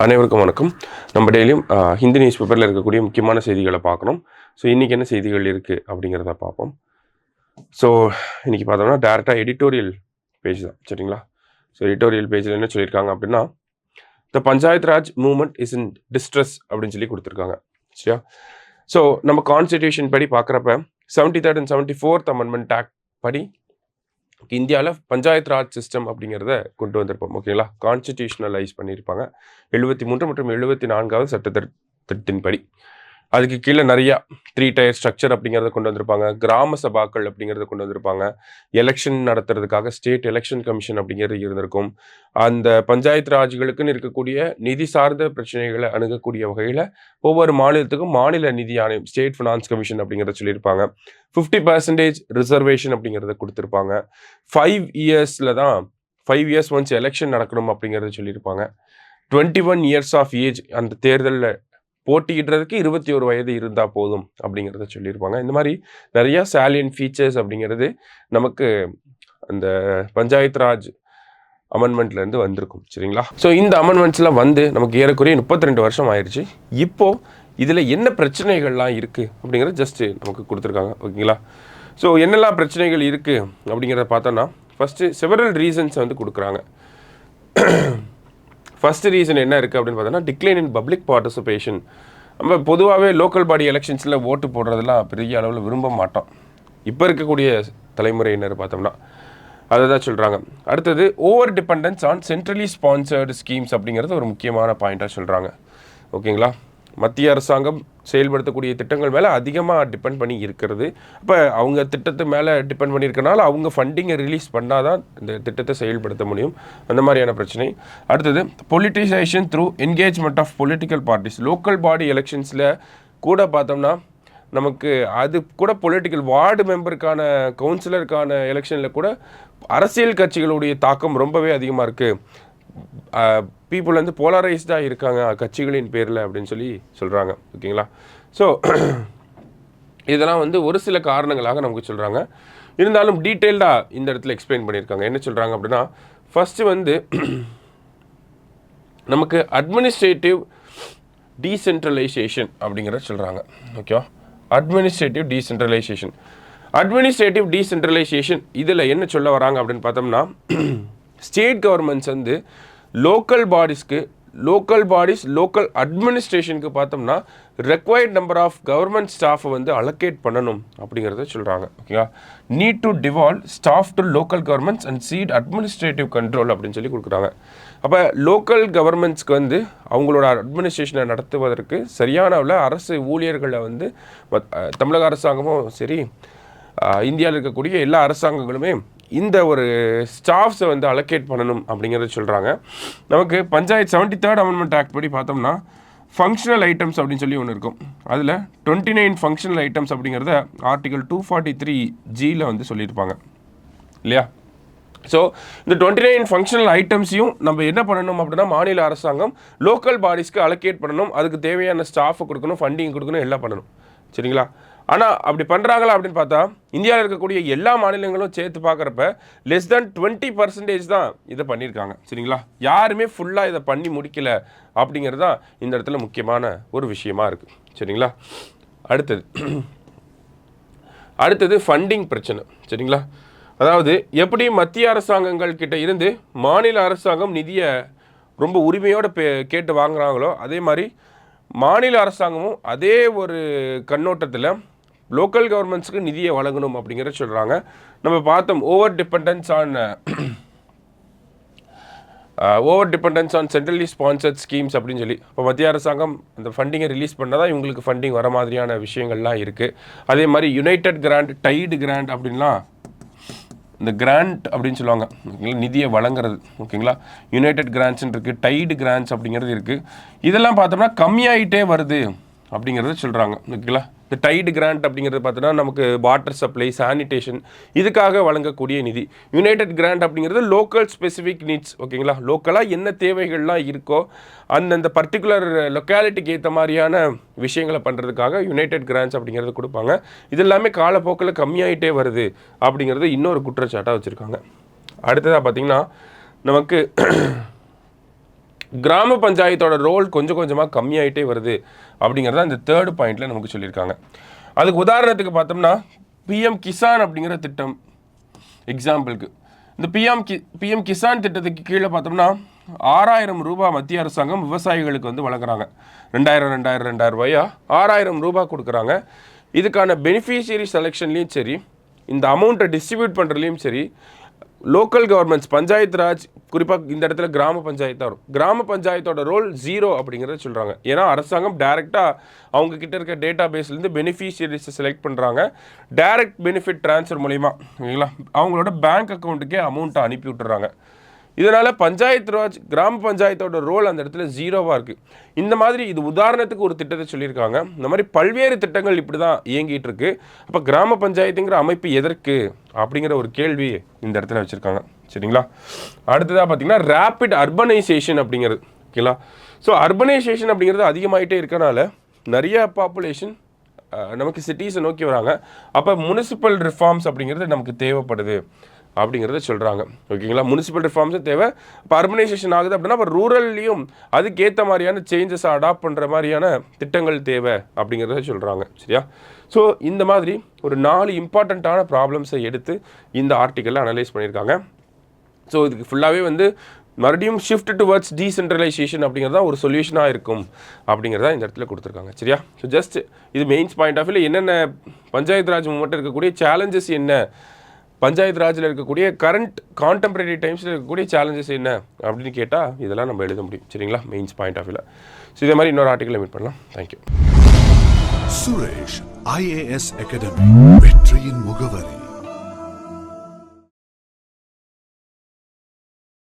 அனைவருக்கும் வணக்கம். நம்ம டெய்லியும் ஹிந்தி நியூஸ் பேப்பரில் இருக்கக்கூடிய முக்கியமான செய்திகளை பார்க்கணும். ஸோ இன்றைக்கி என்ன செய்திகள் இருக்குது அப்படிங்கிறத பார்ப்போம். ஸோ இன்றைக்கி பார்த்தோம்னா டேரெக்டாக எடிட்டோரியல் பேஜ் தான், சரிங்களா? ஸோ எடிட்டோரியல் பேஜில் என்ன சொல்லியிருக்காங்க அப்படின்னா, the Panchayat Raj movement is in distress அப்படின்னு சொல்லி கொடுத்துருக்காங்க, சரியா? ஸோ நம்ம கான்ஸ்டிடியூஷன் படி பார்க்குறப்ப 73rd and 74th amendment act படி இந்தியாவில் பஞ்சாயத் ராஜ் சிஸ்டம் அப்படிங்கிறத கொண்டு வந்திருப்போம், ஓகேங்களா? கான்ஸ்டிடியூஷனலைஸ் பண்ணியிருப்பாங்க 73 மற்றும் 74வது சட்டத்தின் படி. அதுக்கு கீழே நிறையா 3 tier ஸ்ட்ரக்சர் அப்படிங்கிறத கொண்டு வந்திருப்பாங்க. கிராம சபாக்கள் அப்படிங்கிறத கொண்டு வந்திருப்பாங்க. எலெக்ஷன் நடத்துறதுக்காக ஸ்டேட் எலெக்ஷன் கமிஷன் அப்படிங்கிறது இருந்திருக்கும். அந்த பஞ்சாயத்து ராஜ்களுக்குன்னு இருக்கக்கூடிய நிதி சார்ந்த பிரச்சனைகளை அணுகக்கூடிய வகையில் ஒவ்வொரு மாநிலத்துக்கும் மாநில நிதி ஆணையம் ஸ்டேட் ஃபினான்ஸ் கமிஷன் அப்படிங்கிறத சொல்லியிருப்பாங்க. 50% ரிசர்வேஷன் அப்படிங்கிறத கொடுத்துருப்பாங்க. 5 இயர்ஸில் தான் 5 இயர்ஸ் ஒன்ஸ் எலெக்ஷன் நடக்கணும் அப்படிங்கிறத சொல்லியிருப்பாங்க. 21 இயர்ஸ் ஆஃப் ஏஜ் அந்த தேர்தலில் போட்டியிடுறதுக்கு 21 வயது இருந்தால் போதும் அப்படிங்கிறத சொல்லியிருப்பாங்க. இந்த மாதிரி நிறையா சாலியன் ஃபீச்சர்ஸ் அப்படிங்கிறது நமக்கு அந்த பஞ்சாயத் ராஜ் அமெண்ட்மெண்ட்லேருந்து வந்திருக்கும், சரிங்களா? ஸோ இந்த அமெண்ட்மெண்ட்ஸ்லாம் வந்து நமக்கு ஏறக்குறைய 32 வருஷம் ஆயிடுச்சு. இப்போது இதில் என்ன பிரச்சனைகள்லாம் இருக்குது அப்படிங்கிறது ஜஸ்ட்டு நமக்கு கொடுத்துருக்காங்க, ஓகேங்களா? ஸோ என்னெல்லாம் பிரச்சனைகள் இருக்குது அப்படிங்கிறத பார்த்தோன்னா, ஃபஸ்ட்டு செவரல் ரீசன்ஸ் வந்து கொடுக்குறாங்க. ஃபஸ்ட்டு ரீசன் என்ன இருக்குது அப்படின்னு பார்த்தோன்னா, டிக்ளைன் இன் பப்ளிக் பார்ட்டிசிபேஷன். நம்ம பொதுவாகவே லோக்கல் பாடி எலெக்ஷன்ஸில் ஓட்டு போடுறதெல்லாம் பெரிய அளவில் விரும்ப மாட்டோம், இப்போ இருக்கக்கூடிய தலைமுறையினர் பார்த்தோம்னா. அதை தான் சொல்கிறாங்க. அடுத்தது over dependence on centrally sponsored schemes அப்படிங்கிறது ஒரு முக்கியமான பாயிண்ட்டாக சொல்கிறாங்க, ஓகேங்களா? மத்திய அரசாங்கம் செயல்படுத்தக்கூடிய திட்டங்கள் மேலே அதிகமாக டிபெண்ட் பண்ணி இருக்கிறது. அப்போ அவங்க திட்டத்து மேலே டிபெண்ட் பண்ணியிருக்கனால அவங்க ஃபண்டிங்கை ரிலீஸ் பண்ணால் தான் இந்த திட்டத்தை செயல்படுத்த முடியும், அந்த மாதிரியான பிரச்சனை. அடுத்தது politicisation through engagement of political parties. Local body எலெக்ஷன்ஸில் கூட பார்த்தோம்னா நமக்கு அது கூட பொலிட்டிக்கல் வார்டு மெம்பருக்கான கவுன்சிலருக்கான எலெக்ஷனில் கூட அரசியல் கட்சிகளுடைய தாக்கம் ரொம்பவே அதிகமாக இருக்குது. பீப்புள் வந்து போலரைஸ்டாக இருக்காங்க கட்சிகளின் பேரில் அப்படின்னு சொல்லி சொல்கிறாங்க, ஓகேங்களா? ஸோ இதெல்லாம் வந்து ஒரு சில காரணங்களாக நமக்கு சொல்கிறாங்க. இருந்தாலும் டீட்டெயில்டாக இந்த இடத்துல எக்ஸ்பிளைன் பண்ணியிருக்காங்க. என்ன சொல்கிறாங்க அப்படின்னா, ஃபஸ்ட்டு வந்து நமக்கு அட்மினிஸ்ட்ரேட்டிவ் டீசென்ட்ரலைசேஷன் அப்படிங்கிறத சொல்கிறாங்க, ஓகேவா? அட்மினிஸ்ட்ரேட்டிவ் டீசென்ட்ரலைசேஷன் இதில் என்ன சொல்ல வராங்க அப்படின்னு பார்த்தோம்னா, ஸ்டேட் கவர்மெண்ட்ஸ் வந்து லோக்கல் அட்மினிஸ்ட்ரேஷனுக்கு பார்த்தோம்னா ரெக்வயர்ட் நம்பர் ஆஃப் கவர்மெண்ட் ஸ்டாஃபை வந்து அலோகேட் பண்ணணும் அப்படிங்கிறத சொல்கிறாங்க, ஓகேவா? Need to devolve staff to local governments and cede administrative control அப்படின்னு சொல்லி கொடுக்குறாங்க. அப்போ லோக்கல் கவர்மெண்ட்ஸ்க்கு வந்து அவங்களோட அட்மினிஸ்ட்ரேஷனை நடத்துவதற்கு சரியான அளவில் அரசு ஊழியர்களை வந்து தமிழக அரசாங்கமும் சரி, இந்தியாவில் இருக்கக்கூடிய எல்லா அரசாங்கங்களுமே இந்த ஒரு ஸ்டாஃப்ஸை வந்து அலோகேட் பண்ணணும் அப்படிங்கிறத சொல்கிறாங்க. நமக்கு பஞ்சாயத் 73rd அமெண்ட்மெண்ட் ஆக்ட் படி பார்த்தோம்னா ஃபங்க்ஷனல் ஐட்டம்ஸ் அப்படின்னு சொல்லி ஒன்று இருக்கும். அதில் 29 ஃபங்க்ஷனல் ஐட்டம்ஸ் அப்படிங்கிறத ஆர்டிகல் 243Gயில் வந்து சொல்லியிருப்பாங்க, இல்லையா? ஸோ இந்த 29 ஃபங்க்ஷனல் ஐட்டம்ஸையும் நம்ம என்ன பண்ணணும் அப்படின்னா, மாநில அரசாங்கம் லோக்கல் பாடிஸ்க்கு அலோகேட் பண்ணணும், அதுக்கு தேவையான ஸ்டாஃபை கொடுக்கணும், ஃபண்டிங் கொடுக்கணும், எல்லாம் பண்ணணும், சரிங்களா? ஆனால் அப்படி பண்ணுறாங்களா அப்படின்னு பார்த்தா இந்தியாவில் இருக்கக்கூடிய எல்லா மாநிலங்களும் சேர்த்து பார்க்குறப்ப லெஸ் தேன் 20% தான் இதை பண்ணியிருக்காங்க, சரிங்களா? யாருமே ஃபுல்லாக இதை பண்ணி முடிக்கலை அப்படிங்கிறது தான் இந்த இடத்துல முக்கியமான ஒரு விஷயமா இருக்குது, சரிங்களா? அடுத்தது ஃபண்டிங் பிரச்சனை, சரிங்களா? அதாவது எப்படி மத்திய அரசாங்கங்கள் கிட்ட இருந்து மாநில அரசாங்கம் நிதியை ரொம்ப உரிமையோடு கேட்டு வாங்குறாங்களோ, அதே மாதிரி மாநில அரசாங்கமும் அதே ஒரு கண்ணோட்டத்தில் லோக்கல் கவர்மெண்ட்ஸுக்கு நிதியை வழங்கணும் அப்படிங்கிறத சொல்கிறாங்க. நம்ம பார்த்தோம் over dependence on centrally sponsored schemes அப்படின்னு சொல்லி. இப்போ மத்திய அரசாங்கம் அந்த ஃபண்டிங்கை ரிலீஸ் பண்ணால் தான் இவங்களுக்கு ஃபண்டிங் வர மாதிரியான விஷயங்கள்லாம் இருக்குது. அதே மாதிரி யுனைடெட் கிராண்ட், டைடு கிராண்ட் அப்படின்லாம் இந்த கிராண்ட் அப்படின்னு சொல்லுவாங்க, ஓகேங்களா? நிதியை வழங்குறது, ஓகேங்களா? யுனைடெட் கிராண்ட்ஸ்ன்னு இருக்குது, டைடு கிராண்ட்ஸ் அப்படிங்கிறது இருக்குது. இதெல்லாம் பார்த்தோம்னா கம்மியாகிட்டே வருது அப்படிங்கிறத சொல்கிறாங்க, ஓகேங்களா? இந்த டைடு கிராண்ட் அப்படிங்கிறது பார்த்தோன்னா நமக்கு வாட்டர் சப்ளை, சானிடேஷன் இதுக்காக வழங்கக்கூடிய நிதி. யுனைடெட் கிராண்ட் அப்படிங்கிறது லோக்கல் ஸ்பெசிஃபிக் நீட்ஸ், ஓகேங்களா? லோக்கலாக என்ன தேவைகள்லாம் இருக்கோ அந்தந்த பர்டிகுலர் லொக்காலிட்டிக்கு ஏற்ற மாதிரியான விஷயங்களை பண்ணுறதுக்காக யுனைடெட் கிராண்ட்ஸ் அப்படிங்கிறது கொடுப்பாங்க. இது எல்லாமே காலப்போக்கில் கம்மியாகிட்டே வருது அப்படிங்கிறது இன்னொரு குற்றச்சாட்டாக வச்சுருக்காங்க. அடுத்ததாக பார்த்திங்கன்னா நமக்கு கிராம பஞ்சாயத்தோட ரோல் கொஞ்சம் கொஞ்சமாக கம்மியாயிட்டே வருது அப்படிங்கிறத இந்த தேர்ட் பாயிண்ட்ல நமக்கு சொல்லியிருக்காங்க. அதுக்கு உதாரணத்துக்கு பார்த்தோம்னா பிஎம் கிசான் அப்படிங்கிற திட்டம் எக்ஸாம்பிளுக்கு, இந்த பிஎம் கிசான் திட்டத்துக்கு கீழே பார்த்தோம்னா 6000 ரூபாய் மத்திய அரசாங்கம் விவசாயிகளுக்கு வந்து வழங்குறாங்க. 2000 ரூபாயா 6000 ரூபாய் கொடுக்குறாங்க. இதுக்கான பெனிஃபிஷியரி செலெக்ஷன்லேயும் சரி, இந்த அமௌண்ட்டை டிஸ்ட்ரிபியூட் பண்ணுறதுலையும் சரி, லோக்கல் கவர்மெண்ட்ஸ் பஞ்சாயத்து ராஜ், குறிப்பாக இந்த இடத்துல கிராம பஞ்சாயத்தாக வரும். கிராம பஞ்சாயத்தோட ரோல் 0 அப்படிங்கிறத சொல்கிறாங்க. ஏன்னா அரசாங்கம் டைரெக்டாக அவங்க கிட்ட இருக்க டேட்டா பேஸ்லேருந்து பெனிஃபிஷியரிஸை செலக்ட் பண்ணுறாங்க. டைரக்ட் பெனிஃபிட் ட்ரான்ஸ்ஃபர் மூலிமா ஓகேங்களா அவங்களோட பேங்க் அக்கௌண்ட்டுக்கே அமௌண்ட்டை அனுப்பி விட்டுறாங்க. இதனால் பஞ்சாயத்து ராஜ் கிராம பஞ்சாயத்தோட ரோல் அந்த இடத்துல 0வாக இருக்குது. இந்த மாதிரி இது உதாரணத்துக்கு ஒரு திட்டத்தை சொல்லியிருக்காங்க. இந்த மாதிரி பல்வேறு திட்டங்கள் இப்படி தான் இயங்கிட்டு இருக்கு. அப்போ கிராம பஞ்சாயத்துங்கிற அமைப்பு எதற்கு அப்படிங்கிற ஒரு கேள்வி இந்த இடத்துல வச்சுருக்காங்க. சரிங்களா? அடுத்ததாக பார்த்தீங்கன்னா ரேபிட் அர்பனைசேஷன் அப்படிங்கிறது. ஓகேங்களா? ஸோ அர்பனைசேஷன் அப்படிங்கிறது அதிகமாகிட்டே இருக்கனால நிறைய பாப்புலேஷன் நமக்கு சிட்டிஸை நோக்கி வராங்க. அப்போ முனிசிபல் ரிஃபார்ம்ஸ் அப்படிங்கிறது நமக்கு தேவைப்படுது அப்படிங்கிறத சொல்கிறாங்க. ஓகேங்களா? முனிசிபல் ரிஃபார்ம்ஸும் தேவை. இப்போ அர்பனைசேஷன் ஆகுது அப்படின்னா இப்போ ரூரல்லையும் அதுக்கேற்ற மாதிரியான சேஞ்சஸை அடாப்ட் பண்ணுற மாதிரியான திட்டங்கள் தேவை அப்படிங்கிறத சொல்கிறாங்க. சரியா? ஸோ இந்த மாதிரி ஒரு 4 இம்பார்ட்டண்ட்டான ப்ராப்ளம்ஸை எடுத்து இந்த ஆர்டிக்கலில் அனலைஸ் பண்ணியிருக்காங்க. ஸோ இதுக்கு ஃபுல்லாகவே வந்து மறுபடியும் ஷிஃப்ட் டுவர்ட்ஸ் டீசென்ட்ரலைசேஷன் அப்படிங்கிறதா ஒரு சொல்யூஷனாக இருக்கும் அப்படிங்கிறதா இந்த இடத்துல கொடுத்துருக்காங்க. சரியா? ஸோ ஜஸ்ட் இது மெயின்ஸ் பாயிண்ட் ஆஃப் வியூவில் என்னென்ன பஞ்சாயத்து ராஜ் மூமெண்ட் இருக்கக்கூடிய சேலஞ்சஸ் என்ன, பஞ்சாயத்து ராஜில் இருக்கக்கூடிய கரண்ட் கான்டெம்பரரி டைம்ஸில் இருக்கக்கூடிய சேலஞ்சஸ் என்ன அப்படின்னு கேட்டால் இதெல்லாம் நம்ம எழுத முடியும். சரிங்களா? மெயின்ஸ் பாயிண்ட் ஆஃப் வியூவில். ஸோ இதே மாதிரி இன்னொரு ஆர்டிக்கலை மீட் பண்ணலாம். தேங்க்யூ. சுரேஷ் IAS அகாடமி, வெற்றியின் முகவரி.